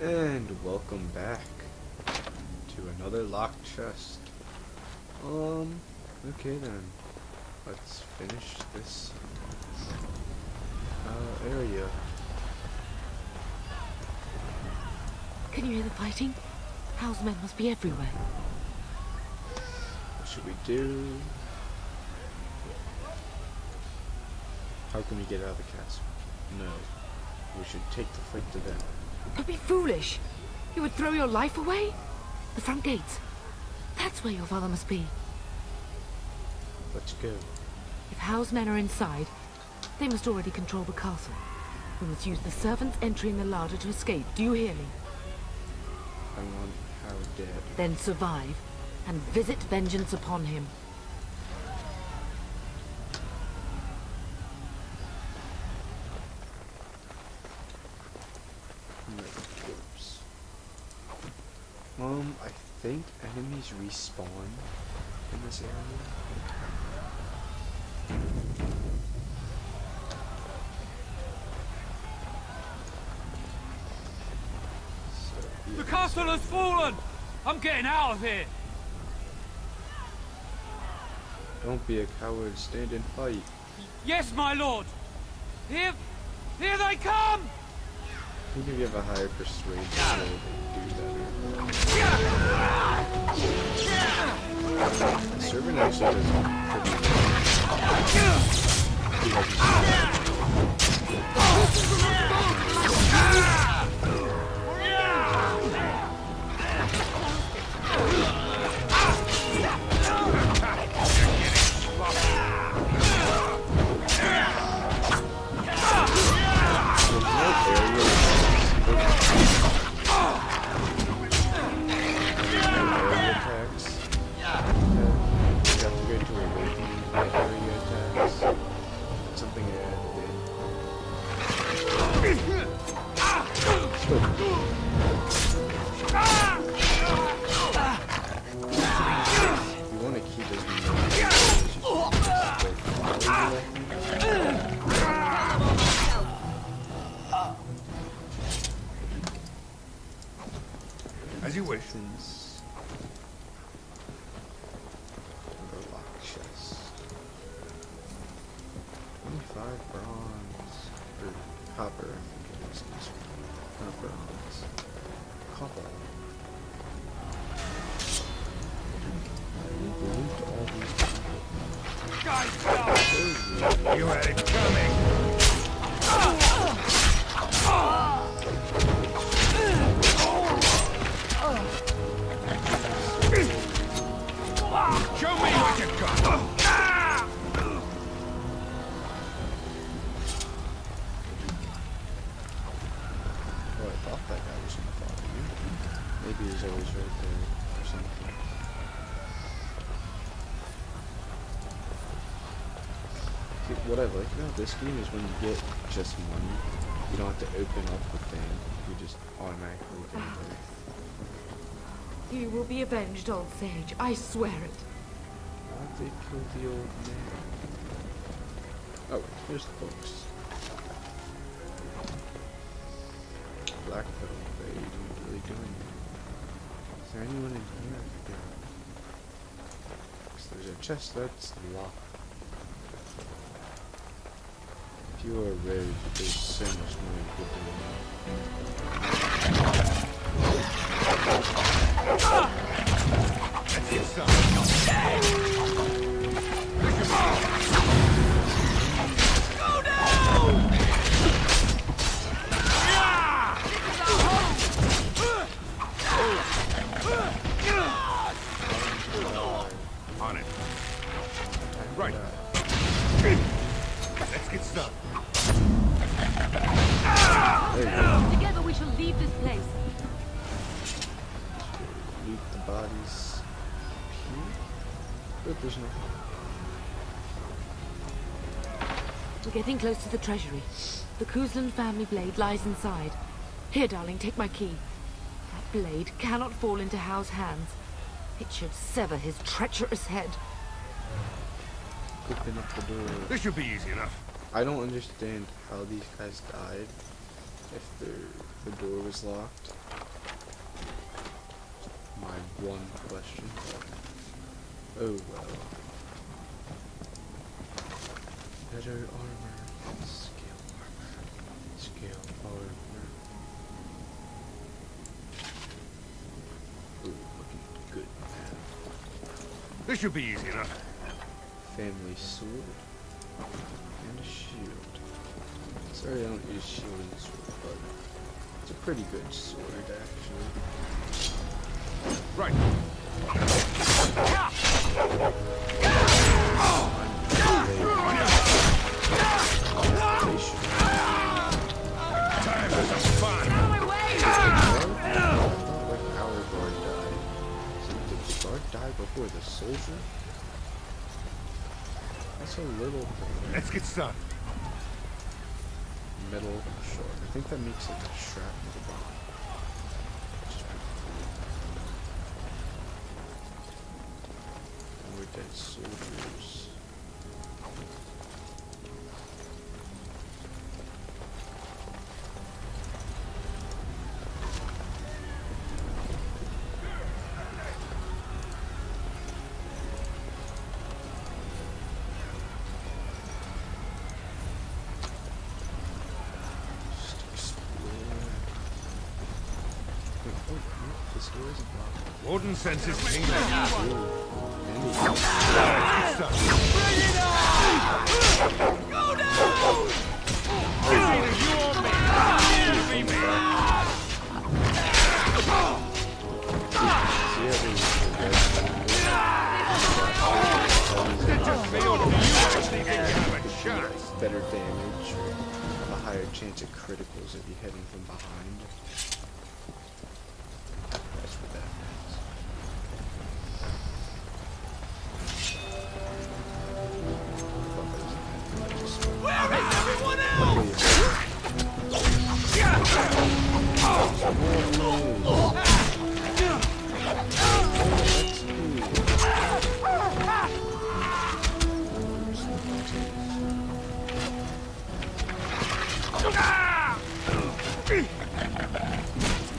And welcome back to another locked chest. Okay then. Let's finish this area. Can you hear the fighting? Hal's men must be everywhere. What should we do? How can we get out of the castle? No. We should take the fight to them. Don't be foolish. You would throw your life away? The front gates. That's where your father must be. Let's go. If Hal's men are inside, they must already control the castle. We must use the servants entering the larder to escape. Do you hear me? I want Hal dead. Then survive and visit vengeance upon him. I think enemies respawn in this area. The castle has fallen! I'm getting out of here! Don't be a coward, stand and fight. Yes, my lord! Here they come! I think if you have a higher persuasion, they do better. The servant actually does as you wish. Lock chest. 25 bronze. Or copper, I think it is. Not bronze. Copper. Loot all these people. Guys, You had it coming. Show me what you got. Oh, I thought that guy was gonna follow you. Maybe he's always right there or something. See, what I like about this game is when you get just money, you don't have to open up the thing. You just automatically get it. You will be avenged, old sage. I swear it. Why'd they kill the old man? Oh, here's the books. Black Pearl, they don't really do anything. Is there anyone in here? I forget. There's a chest that's locked. If you are ready, there's so much more you could do. Let's get some. go down! On it. Right. Let's get some. Together we shall leave this place. Loot the bodies. Here? But there's nothing. We're getting close to the treasury. The Kuzlan family blade lies inside. Here, darling, take my key. That blade cannot fall into Hal's hands. It should sever his treacherous head. Open up the door. This should be easy enough. I don't understand how these guys died if the door was locked. my one question. Oh well. Better armor. Scale armor. Scale armor. Ooh, looking good, man. This should be easy enough. Family sword. And a shield. Sorry I don't use shield and sword, but it's a pretty good sword, actually. Right. Time for some fun. Did the guard die before the soldier? That's a little thing. Let's get started. Metal shard. I think that makes like a shrapnel bomb. Which is pretty cool. More dead soldiers. Warden senses ping. Better damage or a higher chance of criticals if you're heading from behind. That's what that means. Where is everyone else?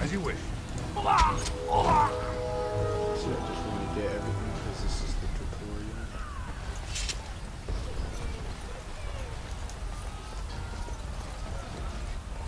As you wish. So I just want to get everything because this is the tutorial.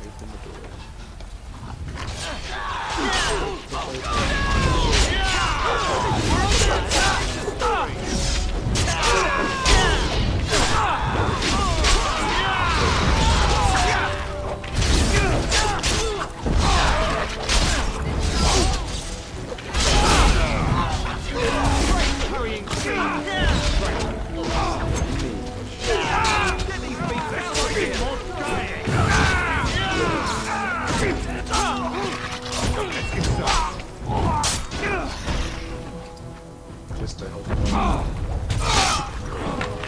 Open the door. Just to help them out.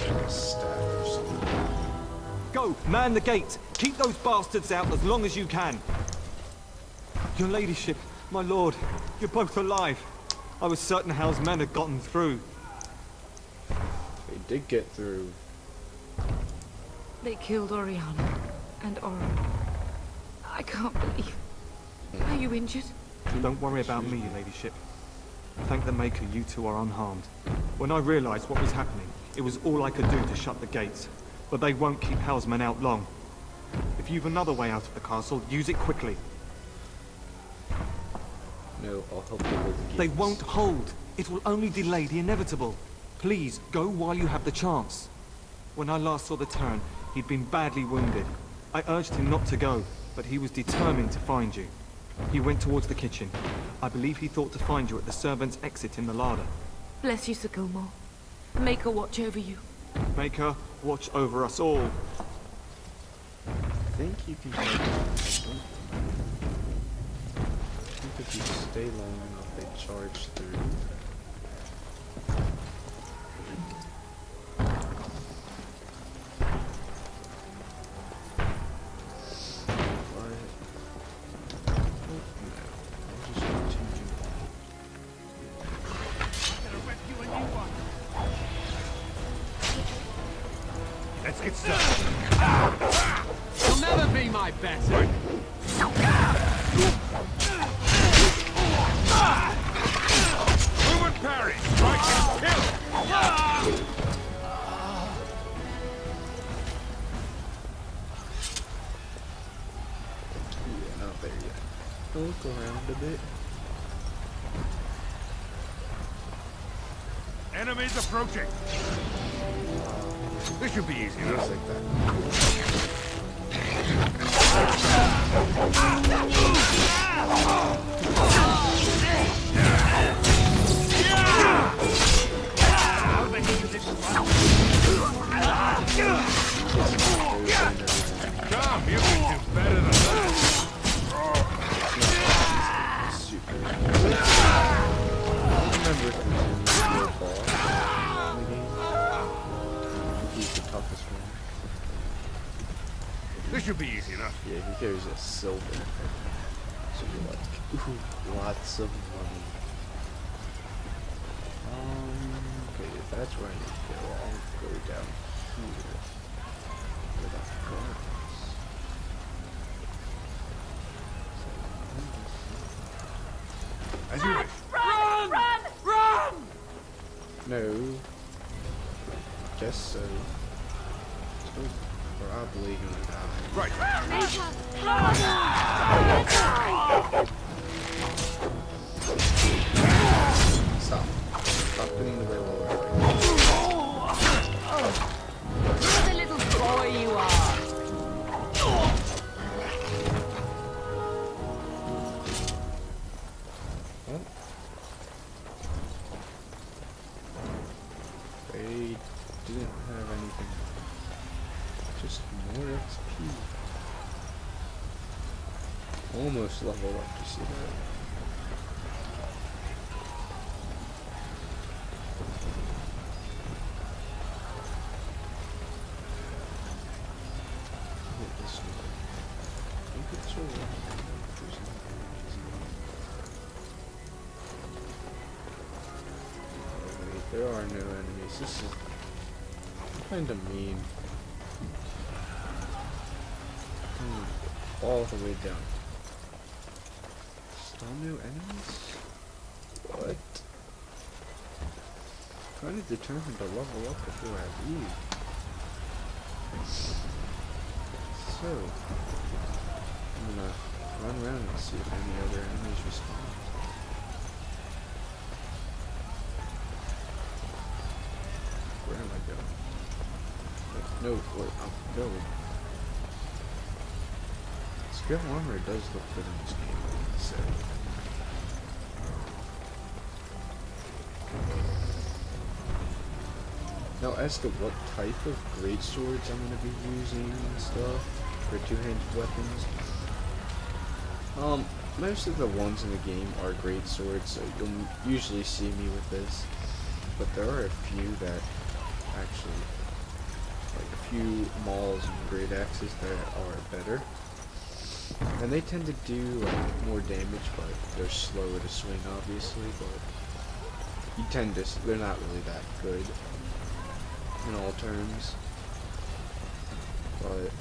Like a staff or something. Go, man the gate. Keep those bastards out as long as you can. Your ladyship, my lord, you're both alive. I was certain Hal's men had gotten through. They did get through. They killed Oriana and Oren. I can't believe. Are you injured? Don't worry about me, your ladyship. Thank the Maker you two are unharmed. When I realized what was happening, it was all I could do to shut the gates. But they won't keep Hal's men out long. If you've another way out of the castle, use it quickly. No, I'll help you with the gates. They won't hold. It will only delay the inevitable. Please, go while you have the chance. When I last saw the Terran, he'd been badly wounded. I urged him not to go, but he was determined to find you. He went towards the kitchen. I believe he thought to find you at the servants' exit in the larder. Bless you, Sir Gilmore. Make her watch over you. Make her watch over us all. I think you can get them. I think if you stay long enough, they charge through. Let's get started. You'll never be my better. Right. Look around a bit. Enemies approaching. This should be easy enough. Looks like that. Come, you can do better than that. Super. I remember if there's a real boss in the game. He's the toughest one. This should be easy enough. Yeah, he carries a silver. So you're like, ooh, lots of money. Okay, if that's where I need to go, I'll go down here. Where that goes. As you wish. Run! Run! Run! No. Guess so. Still probably gonna die. Right. Stop. Stop doing the railroad. What a little boy you are! What? They didn't have anything. Just more XP. Almost level up, you see that? Hit this one. I think it's a there's no enemies. There are no enemies. This is kind of mean. All the way down. Still no enemies? What? Kind of determined to level up before I leave. So, I'm gonna run around and see if any other enemies respond. Where am I going? No, where I'm going. Scale armor does look good in this game, so. Now, as to what type of great swords I'm going to be using and stuff for two-handed weapons, most of the ones in the game are great swords, so you'll usually see me with this. But there are a few that actually, like a few mauls and great axes that are better. And they tend to do like more damage, but they're slower to swing, obviously. But you tend to, they're not really that good in all terms. But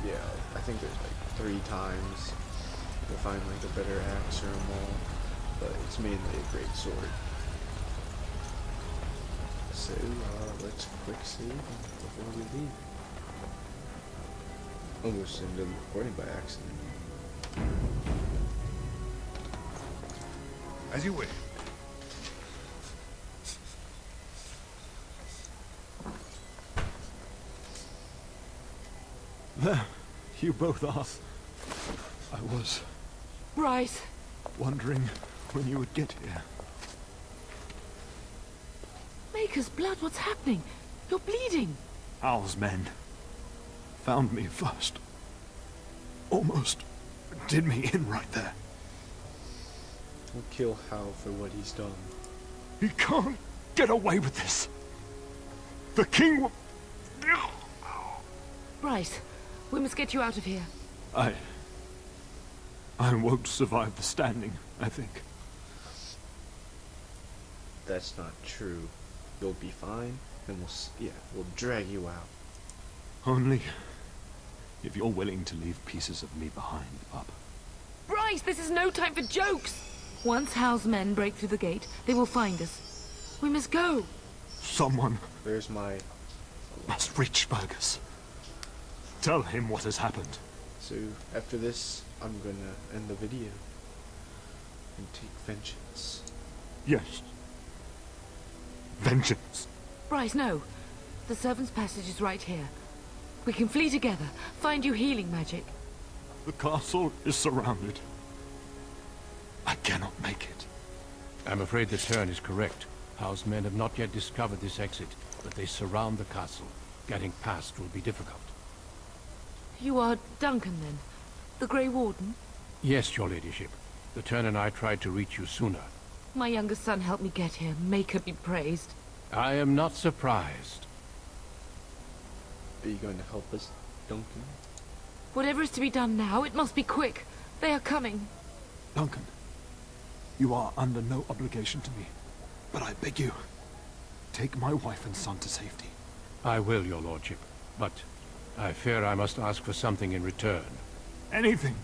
yeah, I think there's like 3 times you'll find like a better axe or a maul, but it's mainly a great sword. So let's quick save before we leave. Almost ended the recording by accident. As you wish. There, you both are. I was Bryce! wondering when you would get here. Maker's blood, what's happening? You're bleeding! Hal's men found me first. Almost did me in right there. We'll kill Hal for what he's done. He can't get away with this. The king will... Bryce, we must get you out of here. I won't survive the standing, I think. That's not true. You'll be fine, and we'll drag you out. Only if you're willing to leave pieces of me behind, pup. Bryce, this is no time for jokes! Once Hal's men break through the gate, they will find us. We must go. Someone There's my... must reach Fergus. Tell him what has happened. So, after this, I'm gonna end the video. and take vengeance. Yes. Vengeance. Bryce, no. The servant's passage is right here. We can flee together, find you healing magic. The castle is surrounded. I cannot make it. I'm afraid the turn is correct. House men have not yet discovered this exit, but they surround the castle. Getting past will be difficult. You are Duncan, then? The Grey Warden? Yes, your ladyship. The turn and I tried to reach you sooner. My younger son helped me get here. Make her be praised. I am not surprised. Are you going to help us, Duncan? Whatever is to be done now, it must be quick. They are coming. Duncan, you are under no obligation to me. But I beg you, take my wife and son to safety. I will, your lordship. But I fear I must ask for something in return. Anything.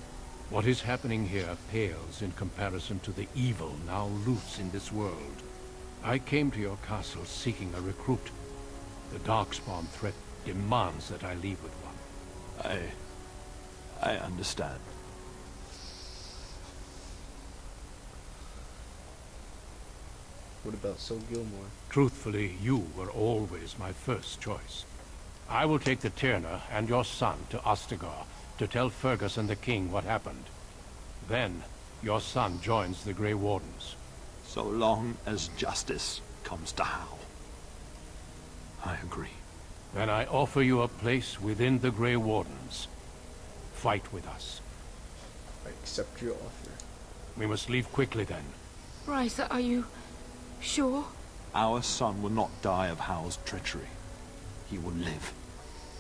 What is happening here pales in comparison to the evil now loose in this world. I came to your castle seeking a recruit. The Darkspawn threat demands that I leave with one. I understand. What about Sol Gilmore? Truthfully, you were always my first choice. I will take the Tyrna and your son to Ostagar to tell Fergus and the king what happened. Then, your son joins the Grey Wardens. So long as justice comes to Hal. I agree. Then I offer you a place within the Grey Wardens. Fight with us. I accept your offer. We must leave quickly then. Bryce, are you sure? Our son will not die of Hal's treachery. He will live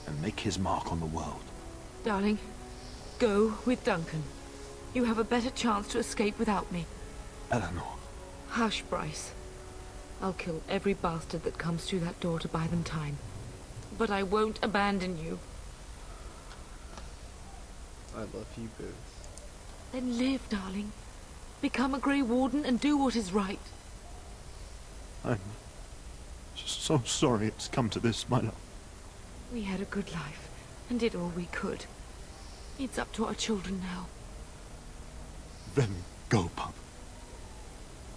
and make his mark on the world. Darling, go with Duncan. You have a better chance to escape without me. Eleanor. Hush, Bryce. I'll kill every bastard that comes through that door to buy them time. But I won't abandon you. I love you both. Then live, darling. Become a Grey Warden and do what is right. I'm so sorry it's come to this, my love. We had a good life and did all we could. It's up to our children now. Then go, pup.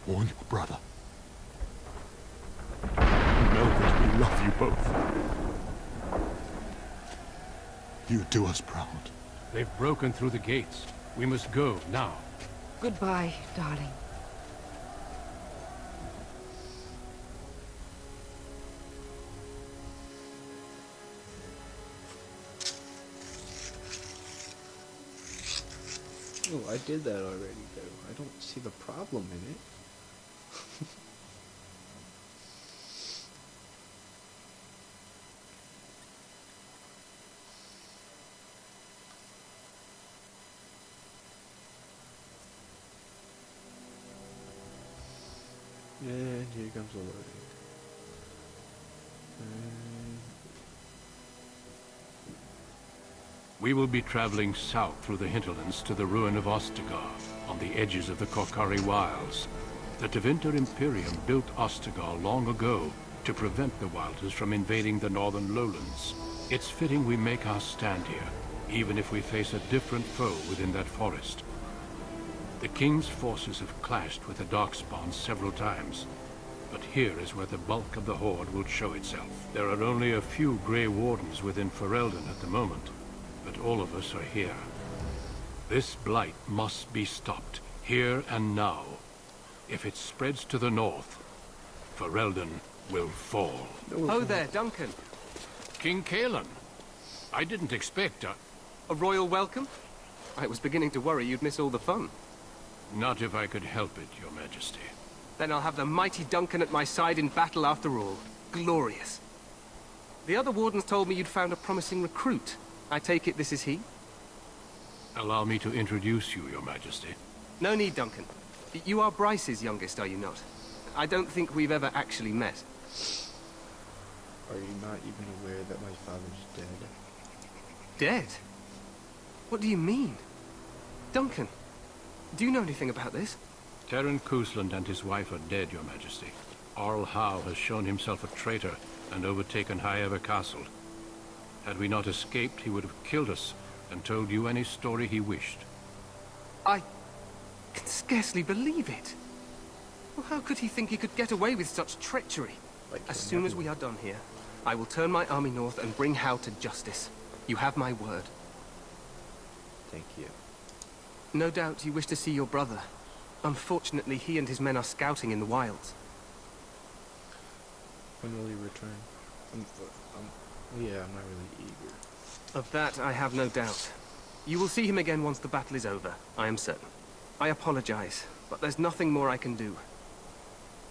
Warn your brother. Know that we love you both. You do us proud. They've broken through the gates. We must go now. Goodbye, darling. Oh, I did that already, though. I don't see the problem in it. And here comes the loading. We will be traveling south through the hinterlands to the ruin of Ostagar, on the edges of the Korkari Wilds. The Tevinter Imperium built Ostagar long ago to prevent the Wilders from invading the northern lowlands. It's fitting we make our stand here, even if we face a different foe within that forest. The King's forces have clashed with the Darkspawn several times, but here is where the bulk of the Horde will show itself. There are only a few Grey Wardens within Ferelden at the moment, but all of us are here. This blight must be stopped, here and now. If it spreads to the north, Ferelden will fall. Oh there, Duncan. King Kaelan, I didn't expect A royal welcome? I was beginning to worry you'd miss all the fun. Not if I could help it, Your Majesty. Then I'll have the mighty Duncan at my side in battle after all. Glorious. The other wardens told me you'd found a promising recruit. I take it this is he? Allow me to introduce you, Your Majesty. No need, Duncan. You are Bryce's youngest, are you not? I don't think we've ever actually met. Are you not even aware that my father's dead? Dead? What do you mean? Duncan, do you know anything about this? Terran Cousland and his wife are dead, Your Majesty. Arl Howe has shown himself a traitor and overtaken High Ever Castle. Had we not escaped, he would have killed us and told you any story he wished. I can scarcely believe it. Well, how could he think he could get away with such treachery? Like, As soon as we are done here, I will turn my army north and bring Hao to justice. You have my word. Thank you. No doubt you wish to see your brother. Unfortunately, he and his men are scouting in the wilds. When will he return? Yeah, I'm not really eager. Of that, I have no doubt. You will see him again once the battle is over, I am certain. I apologize, but there's nothing more I can do.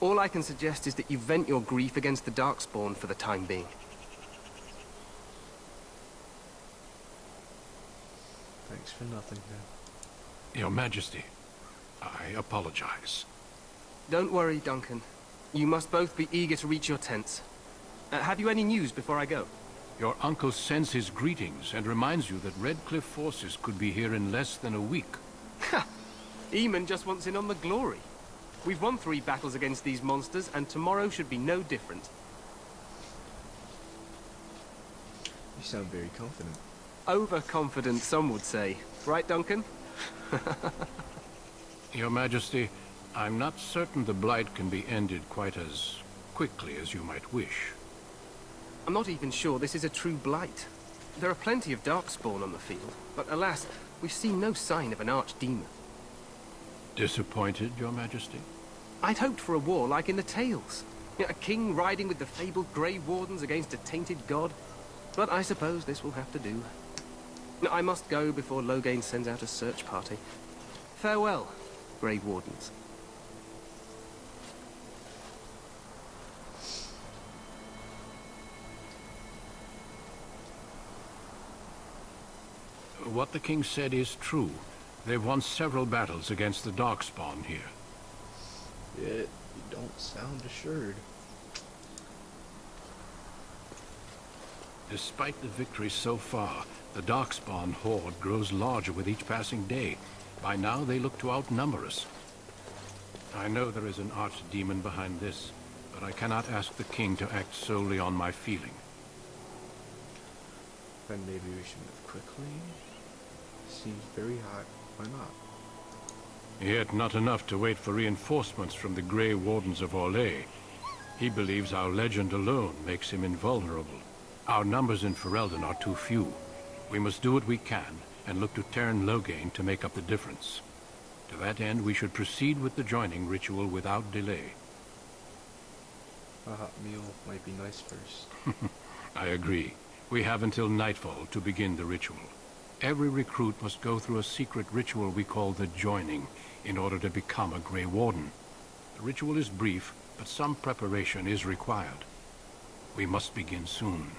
All I can suggest is that you vent your grief against the Darkspawn for the time being. Thanks for nothing, then. Your Majesty, I apologize. Don't worry, Duncan. You must both be eager to reach your tents. Have you any news before I go? Your uncle sends his greetings and reminds you that Redcliffe forces could be here in less than a week. Ha! Eamon just wants in on the glory. We've won 3 battles against these monsters, and tomorrow should be no different. You sound very confident. Overconfident, some would say. Right, Duncan? Your Majesty, I'm not certain the Blight can be ended quite as quickly as you might wish. I'm not even sure this is a true blight. There are plenty of Darkspawn on the field, but alas, we've seen no sign of an archdemon. Disappointed, Your Majesty? I'd hoped for a war like in the tales. A king riding with the fabled Grey Wardens against a tainted god. But I suppose this will have to do. I must go before Loghain sends out a search party. Farewell, Grey Wardens. What the king said is true. They've won several battles against the Darkspawn here. Yet, you don't sound assured. Despite the victories so far, the Darkspawn horde grows larger with each passing day. By now, they look to outnumber us. I know there is an archdemon behind this, but I cannot ask the king to act solely on my feeling. Then maybe we should move quickly? Seems very hot. Why not? Yet not enough to wait for reinforcements from the Grey Wardens of Orlais. He believes our legend alone makes him invulnerable. Our numbers in Ferelden are too few. We must do what we can, and look to turn Loghain to make up the difference. To that end, we should proceed with the joining ritual without delay. A hot meal might be nice first. I agree. We have until nightfall to begin the ritual. Every recruit must go through a secret ritual we call the joining, in order to become a Grey Warden. The ritual is brief, but some preparation is required. We must begin soon.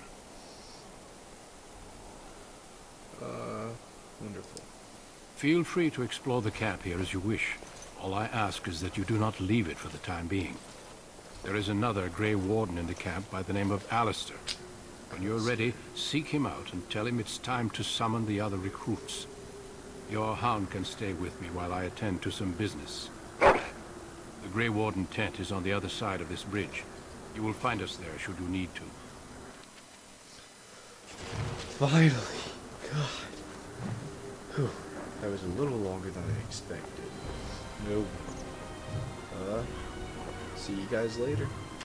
Wonderful. Feel free to explore the camp here as you wish. All I ask is that you do not leave it for the time being. There is another Grey Warden in the camp by the name of Alistair. When you're ready, seek him out and tell him it's time to summon the other recruits. Your hound can stay with me while I attend to some business. The Grey Warden tent is on the other side of this bridge. You will find us there should you need to. Finally. God. Whew. That was a little longer than I expected. Nope. See you guys later.